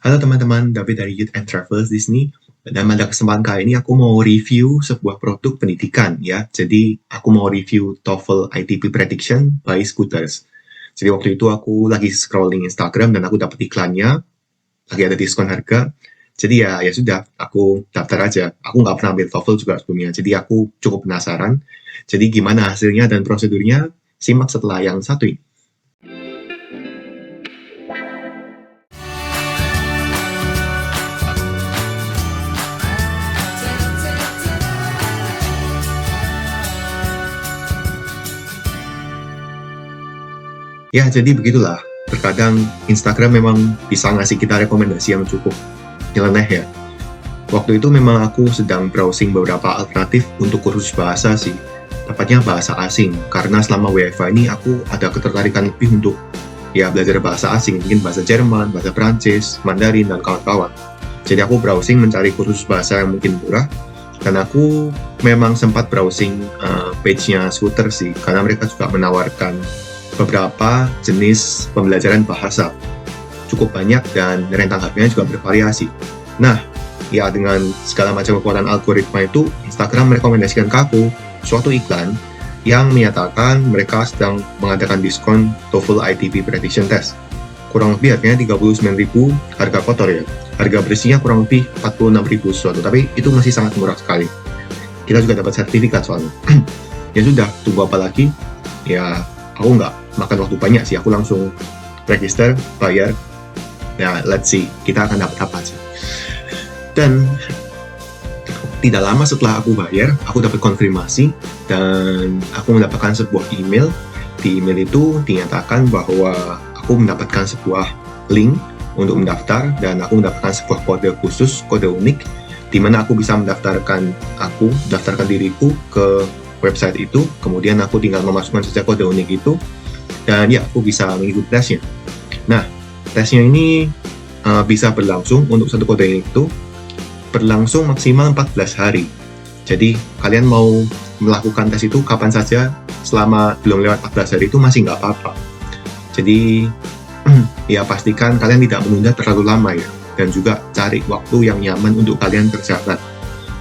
Halo teman-teman, David dari Youth and Travels di sini. Dan pada kesempatan kali ini aku mau review sebuah produk pendidikan ya. Jadi aku mau review TOEFL ITP Prediction by Scooters. Jadi waktu itu aku lagi scrolling Instagram dan aku dapat iklannya, lagi ada diskon harga. Jadi ya sudah, aku daftar aja. Aku nggak pernah ambil TOEFL juga sebelumnya, jadi aku cukup penasaran. Jadi gimana hasilnya dan prosedurnya? Simak setelah yang satu ini. Ya, jadi begitulah. Terkadang Instagram memang bisa ngasih kita rekomendasi yang cukup nyeleneh ya. Waktu itu memang aku sedang browsing beberapa alternatif untuk kursus bahasa sih. Tepatnya bahasa asing. Karena selama WFH ini aku ada ketertarikan lebih untuk belajar bahasa asing. Mungkin bahasa Jerman, bahasa Prancis, Mandarin, dan kawan-kawan. Jadi aku browsing mencari kursus bahasa yang mungkin murah. Dan aku memang sempat browsing page-nya Scooter sih. Karena mereka juga menawarkan beberapa jenis pembelajaran bahasa. Cukup banyak dan rentang harganya juga bervariasi. Nah, ya dengan segala macam kekuatan algoritma itu, Instagram merekomendasikan ke aku suatu iklan yang menyatakan mereka sedang mengadakan diskon TOEFL ITP Prediction Test. Kurang lebih harganya 39.000 harga kotor ya. Harga bersihnya kurang lebih 46.000 sesuatu, tapi itu masih sangat murah sekali. Kita juga dapat sertifikat soalnya. Ya sudah, tunggu apa lagi? Ya, aku nggak makan waktu banyak sih, aku langsung register, bayar. Ya, let's see, kita akan dapat apa aja. Dan tidak lama setelah aku bayar, aku dapat konfirmasi dan aku mendapatkan sebuah email. Di email itu dinyatakan bahwa aku mendapatkan sebuah link untuk mendaftar dan aku mendapatkan sebuah kode khusus, kode unik, di mana aku bisa mendaftarkan diriku ke website itu. Kemudian aku tinggal memasukkan saja kode unik itu dan ya, aku bisa mengikuti tesnya. Nah, tesnya ini bisa berlangsung untuk satu kode unik itu berlangsung maksimal 14 hari. Jadi kalian mau melakukan tes itu kapan saja, selama belum lewat 14 hari itu masih nggak apa-apa. Jadi ya pastikan kalian tidak menunda terlalu lama ya, dan juga cari waktu yang nyaman untuk kalian berjalan.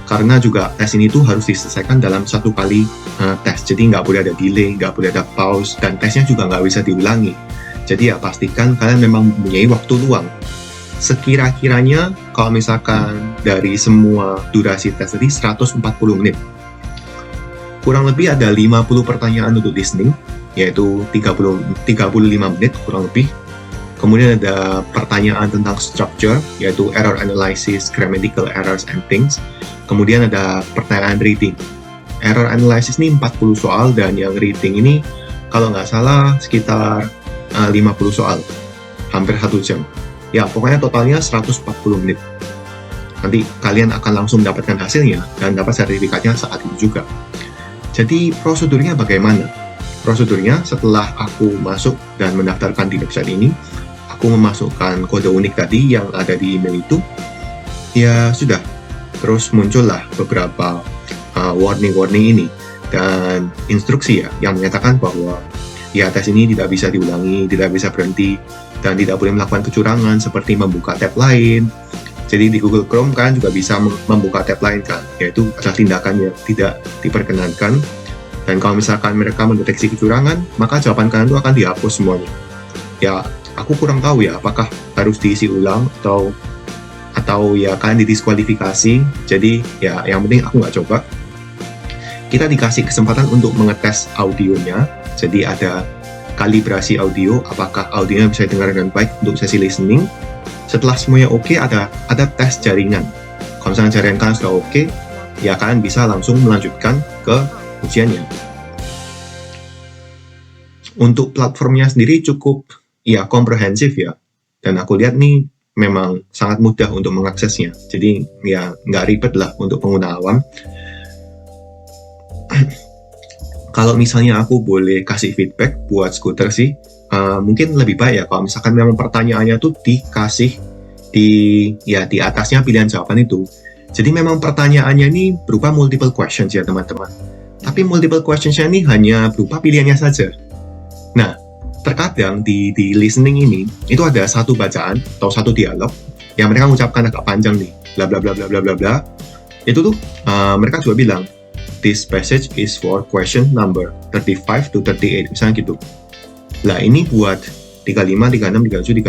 Karena juga tes ini tuh harus diselesaikan dalam satu kali tes, jadi nggak boleh ada delay, nggak boleh ada pause, dan tesnya juga nggak bisa diulangi. Jadi ya pastikan kalian memang mempunyai waktu luang. Sekira-kiranya kalau misalkan dari semua durasi tes tadi 140 menit. Kurang lebih ada 50 pertanyaan untuk listening, yaitu 35 menit kurang lebih. Kemudian ada pertanyaan tentang structure, yaitu error analysis, grammatical errors, and things. Kemudian ada pertanyaan reading. Error analysis ini 40 soal, dan yang reading ini kalau nggak salah sekitar 50 soal. Hampir 1 jam. Ya, pokoknya totalnya 140 menit. Nanti kalian akan langsung mendapatkan hasilnya dan dapat sertifikatnya saat itu juga. Jadi prosedurnya bagaimana? Prosedurnya setelah aku masuk dan mendaftarkan di website ini, aku memasukkan kode unik tadi yang ada di email itu, ya sudah. Terus muncullah beberapa warning-warning ini dan instruksi ya yang menyatakan bahwa ya tes ini tidak bisa diulangi, tidak bisa berhenti, dan tidak boleh melakukan kecurangan seperti membuka tab lain. Jadi di Google Chrome kan juga bisa membuka tab lain kan, yaitu adalah tindakan yang tidak diperkenankan. Dan kalau misalkan mereka mendeteksi kecurangan, maka jawaban kalian itu akan dihapus semuanya. Ya, aku kurang tahu ya apakah harus diisi ulang atau ya kalian didiskualifikasi. Jadi ya yang penting aku nggak coba. Kita dikasih kesempatan untuk mengetes audionya. Jadi ada kalibrasi audio, apakah audionya bisa didengar dengan baik untuk sesi listening. Setelah semuanya oke, ada tes jaringan. Kalau misalnya jaringan kalian sudah oke, ya kalian bisa langsung melanjutkan ke ujiannya. Untuk platformnya sendiri cukup ya komprehensif ya, dan aku lihat nih memang sangat mudah untuk mengaksesnya. Jadi ya nggak ribet lah untuk pengguna awam. Kalau misalnya aku boleh kasih feedback buat Scooter sih, mungkin lebih baik ya kalau misalkan memang pertanyaannya tuh dikasih di atasnya pilihan jawaban itu. Jadi memang pertanyaannya ini berupa multiple questions ya teman-teman. Tapi multiple questions-nya ini hanya berupa pilihannya saja. Nah, terkadang di listening ini itu ada satu bacaan atau satu dialog yang mereka mengucapkan agak panjang nih, bla bla bla bla bla bla bla. Itu tuh mereka juga bilang, this passage is for question number 35 to 38, misalnya gitu. Lah ini buat 35, 36, 37,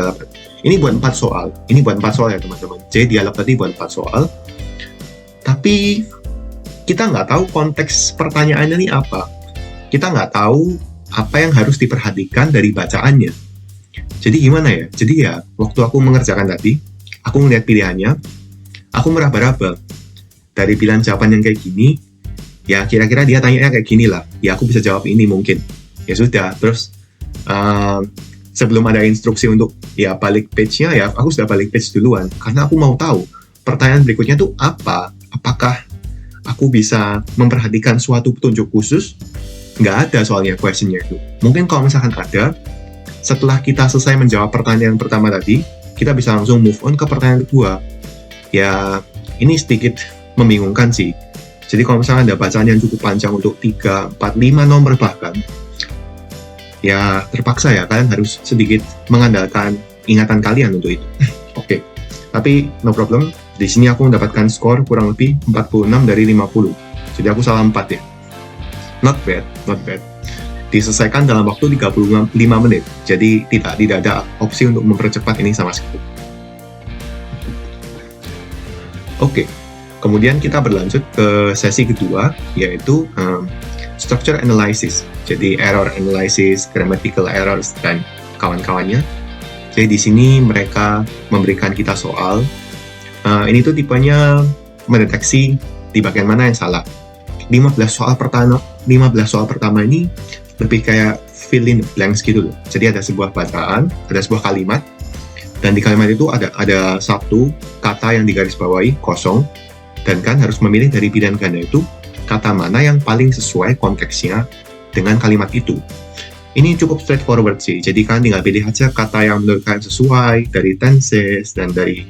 38. Ini buat 4 soal. Ini buat 4 soal ya teman-teman. Jadi dialog tadi buat 4 soal. Tapi kita nggak tahu konteks pertanyaannya ini apa. Kita nggak tahu apa yang harus diperhatikan dari bacaannya. Jadi gimana ya? Jadi ya, waktu aku mengerjakan tadi, aku melihat pilihannya, aku meraba-raba. Dari pilihan jawaban yang kayak gini, ya kira-kira dia tanya kayak gini lah. Ya aku bisa jawab ini mungkin. Ya sudah, terus sebelum ada instruksi untuk ya balik page-nya, ya aku sudah balik page duluan. Karena aku mau tahu pertanyaan berikutnya tuh apa. Apakah aku bisa memperhatikan suatu petunjuk khusus? Nggak ada soalnya question-nya itu. Mungkin kalau misalkan ada, setelah kita selesai menjawab pertanyaan pertama tadi, kita bisa langsung move on ke pertanyaan kedua. Ya, ini sedikit membingungkan sih. Jadi kalau misalnya ada bacaan yang cukup panjang untuk 3, 4, 5 nomor bahkan, ya terpaksa ya kalian harus sedikit mengandalkan ingatan kalian untuk itu. Oke. Tapi no problem. Di sini aku mendapatkan skor kurang lebih 46 dari 50. Jadi aku salah 4 ya. Not bad, not bad. Diselesaikan dalam waktu 35 menit. Jadi tidak ada opsi untuk mempercepat ini sama sekali. Oke. Kemudian kita berlanjut ke sesi kedua, yaitu structure analysis. Jadi error analysis, grammatical errors, dan kawan-kawannya. Jadi di sini mereka memberikan kita soal. Ini tuh tipenya mendeteksi di bagian mana yang salah. 15 soal pertama ini lebih kayak fill in blanks gitu loh. Jadi ada sebuah bacaan, ada sebuah kalimat, dan di kalimat itu ada satu kata yang digarisbawahi kosong, dan kan harus memilih dari pilihan ganda itu kata mana yang paling sesuai konteksnya dengan kalimat itu. Ini cukup straightforward sih, jadi kan tinggal pilih aja kata yang menurut kalian sesuai dari tenses dan dari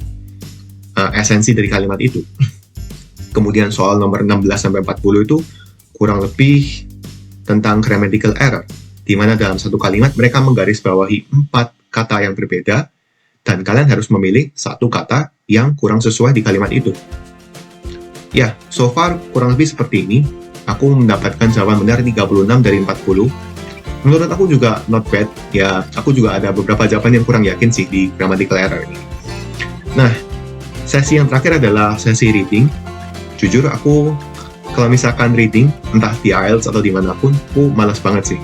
esensi dari kalimat itu. Kemudian soal nomor 16-40 itu kurang lebih tentang grammatical error, di mana dalam satu kalimat mereka menggarisbawahi 4 kata yang berbeda, dan kalian harus memilih satu kata yang kurang sesuai di kalimat itu. Ya, so far kurang lebih seperti ini. Aku mendapatkan jawaban benar 36 dari 40. Menurut aku juga not bad. Ya, aku juga ada beberapa jawaban yang kurang yakin sih di grammatical error ini. Nah, sesi yang terakhir adalah sesi reading. Jujur, aku kalau misalkan reading, entah di IELTS atau dimanapun, aku malas banget sih.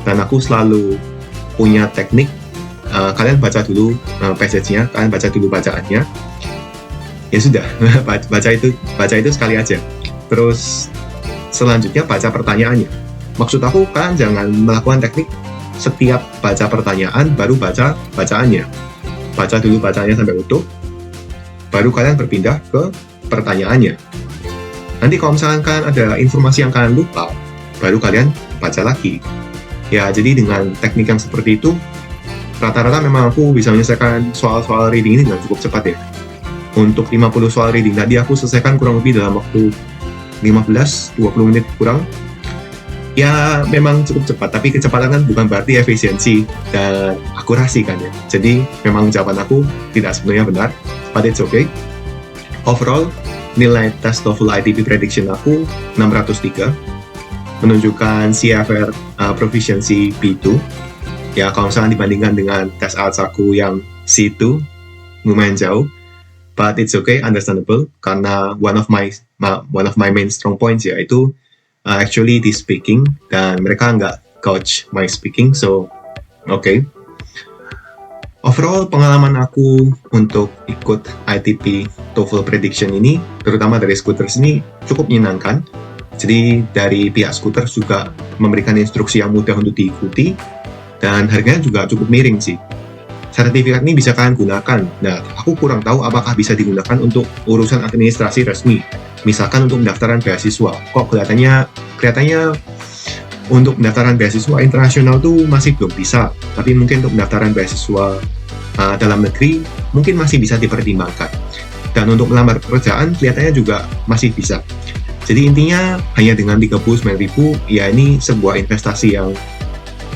Dan aku selalu punya teknik, kalian baca dulu passage-nya, kalian baca dulu bacaannya. Ya sudah, baca itu sekali aja. Terus selanjutnya baca pertanyaannya. Maksud aku, kalian jangan melakukan teknik setiap baca pertanyaan baru baca bacaannya. Baca dulu bacaannya sampai utuh, baru kalian berpindah ke pertanyaannya. Nanti kalau misalkan kalian ada informasi yang kalian lupa, baru kalian baca lagi. Ya, jadi dengan teknik yang seperti itu, rata-rata memang aku bisa menyelesaikan soal-soal reading ini dengan cukup cepat ya. Untuk 50 soal reading tadi aku selesaikan kurang lebih dalam waktu 15-20 menit kurang. Ya memang cukup cepat, tapi kecepatan kan bukan berarti efisiensi dan akurasi kan ya. Jadi memang jawaban aku tidak sebenarnya benar, but it's okay. Overall, nilai tes TOEFL ITP prediction aku 603, menunjukkan CFR proficiency B2. Ya kalau misalnya dibandingkan dengan tes IELTS aku yang C2, lumayan jauh. But it's okay, understandable, karena one of my main strong points ya itu actually the speaking, dan mereka nggak coach my speaking, so okay. Overall pengalaman aku untuk ikut ITP TOEFL prediction ini, terutama dari Scooters ini cukup menyenangkan. Jadi dari pihak Scooters juga memberikan instruksi yang mudah untuk diikuti, dan harganya juga cukup miring sih. Sertifikat ini bisa kalian gunakan. Nah, aku kurang tahu apakah bisa digunakan untuk urusan administrasi resmi. Misalkan untuk pendaftaran beasiswa. Kok kelihatannya untuk pendaftaran beasiswa internasional tuh masih belum bisa. Tapi mungkin untuk pendaftaran beasiswa dalam negeri mungkin masih bisa dipertimbangkan. Dan untuk melamar pekerjaan kelihatannya juga masih bisa. Jadi intinya hanya dengan 39.000 ya ini sebuah investasi yang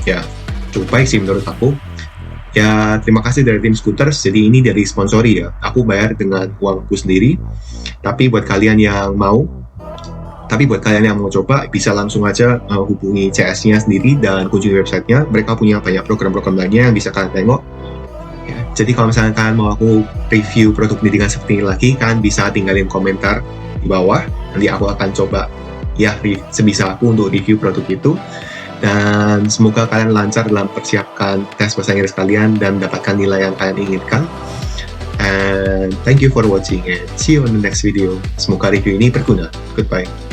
ya cukup baik sih menurut aku. Ya, terima kasih dari tim Scooters. Jadi ini dari sponsori ya. Aku bayar dengan uangku sendiri. Tapi buat kalian yang mau coba, bisa langsung aja hubungi CS-nya sendiri dan kunjungi websitenya. Mereka punya banyak program-program lainnya yang bisa kalian tengok. Ya, jadi kalau misalnya kalian mau aku review produk pendidikan seperti ini lagi, kalian bisa tinggalin komentar di bawah. Nanti aku akan coba ya sebisa aku untuk review produk itu. Dan semoga kalian lancar dalam persiapkan tes bahasa Inggris kalian dan dapatkan nilai yang kalian inginkan. And thank you for watching and see you on the next video. Semoga review ini berguna. Goodbye.